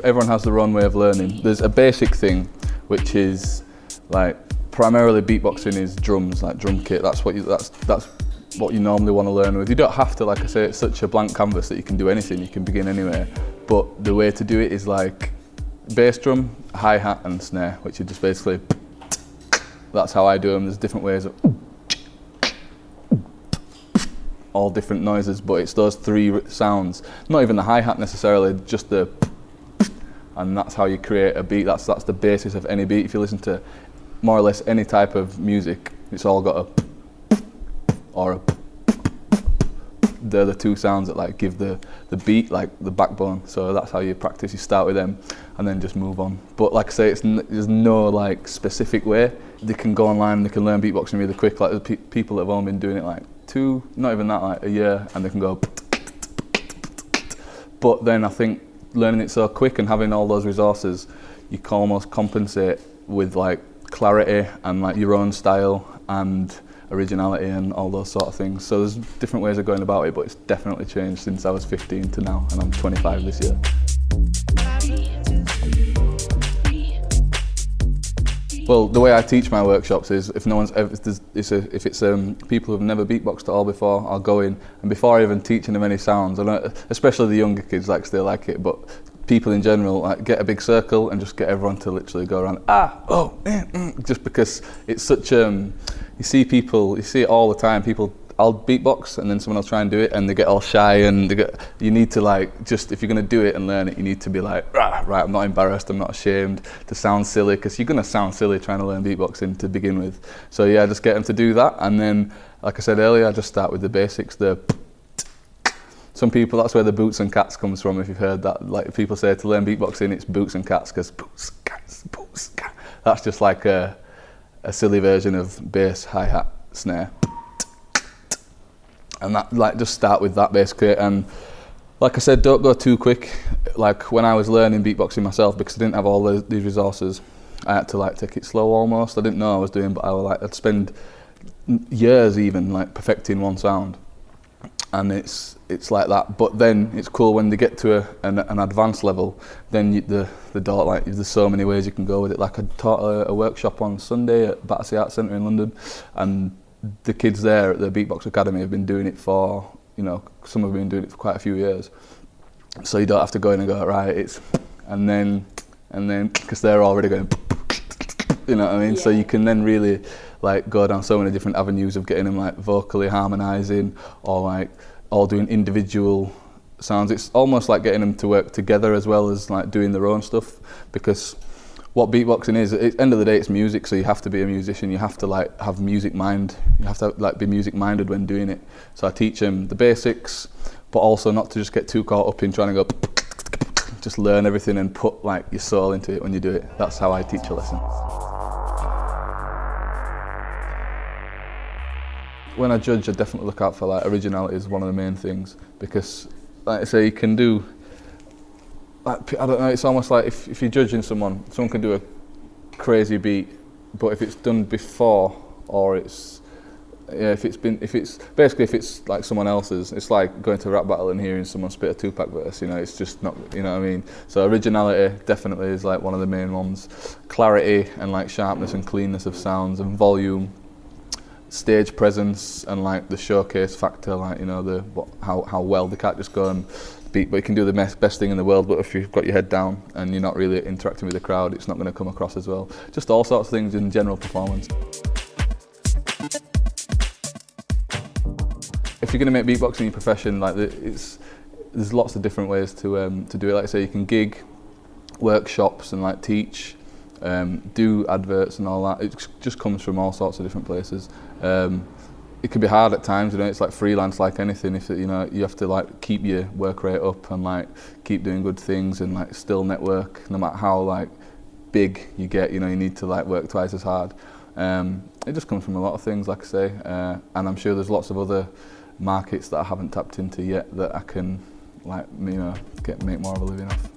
Everyone has their own way of learning. There's a basic thing, which is like primarily beatboxing is drums, like drum kit. That's what you normally want to learn with. You don't have to, like I say, it's such a blank canvas that you can do anything. You can begin anywhere. But the way to do it is like bass drum, hi-hat and snare, which is just basically, that's how I do them. There's different ways of all different noises, but it's those three sounds. Not even the hi-hat necessarily, just the, and that's how you create a beat. That's the basis of any beat. If you listen to more or less any type of music, it's all got a or a. They're the two sounds that like give the beat like the backbone. So that's how you practice. You start with them and then just move on. But like I say, there's no like specific way. They can go online and they can learn beatboxing really quick. Like the people that have only been doing it like not even that, like a year, and they can go. But then I think learning it so quick and having all those resources, you can almost compensate with like clarity and like your own style and originality and all those sort of things. So there's different ways of going about it, but it's definitely changed since I was 15 to now, and I'm 25 this year. Well, the way I teach my workshops is if no one's ever, if it's people who've never beatboxed at all before, I'll go in and before I even teaching them any sounds, especially the younger kids they like it, but people in general, like get a big circle and just get everyone to literally go around just because it's such you see it all the time. I'll beatbox and then someone will try and do it and they get all shy, and you need to like, just if you're going to do it and learn it, you need to be like, right, I'm not embarrassed, I'm not ashamed to sound silly, because you're going to sound silly trying to learn beatboxing to begin with. So yeah, just get them to do that, and then like I said earlier, I just start with the basics. Some people, that's where the boots and cats comes from, if you've heard that. Like people say to learn beatboxing, it's boots and cats, because boots, cats. That's just like a silly version of bass, hi-hat, snare. And that, like, just start with that basically. And like I said, don't go too quick. Like when I was learning beatboxing myself, because I didn't have all these resources, I had to like take it slow almost. I didn't know I was doing, but I'd spend years even like perfecting one sound. And it's like that. But then it's cool when they get to an advanced level. Then there's so many ways you can go with it. Like I taught a workshop on Sunday at Ball-Zee Arts Centre in London, and the kids there at the Beatbox Academy have been doing it for, some have been doing it for quite a few years. So you don't have to go in and go, right, and then, because they're already going, you know what I mean? Yeah. So you can then really like go down so many different avenues of getting them like vocally harmonising, or like all doing individual sounds. It's almost like getting them to work together as well as like doing their own stuff, because what beatboxing is, at the end of the day, it's music, so you have to be a musician, you have to like have music mind, you have to like be music minded when doing it. So I teach them the basics, but also not to just get too caught up in trying to go, just learn everything and put like your soul into it when you do it. That's how I teach a lesson. When I judge, I definitely look out for like originality is one of the main things, because like I say, you can do, like, I don't know, it's almost like if you're judging someone can do a crazy beat, but if it's done before, or if it's like someone else's, it's like going to a rap battle and hearing someone spit a Tupac verse, it's just not, you know what I mean? So originality definitely is like one of the main ones. Clarity and like sharpness and cleanness of sounds and volume, stage presence and like the showcase factor, like how well they can't just go and beat, but you can do the best thing in the world, but if you've got your head down and you're not really interacting with the crowd, it's not going to come across as well. Just all sorts of things in general performance. If you're going to make beatboxing your profession, like there's lots of different ways to do it. Like I say, you can gig, workshops and like teach, do adverts and all that. It just comes from all sorts of different places. It can be hard at times, it's like freelance, like anything. If you have to like keep your work rate up and like keep doing good things and like still network, no matter how like big you get. You need to like work twice as hard. It just comes from a lot of things, like I say, and I'm sure there's lots of other markets that I haven't tapped into yet that I can like make more of a living off.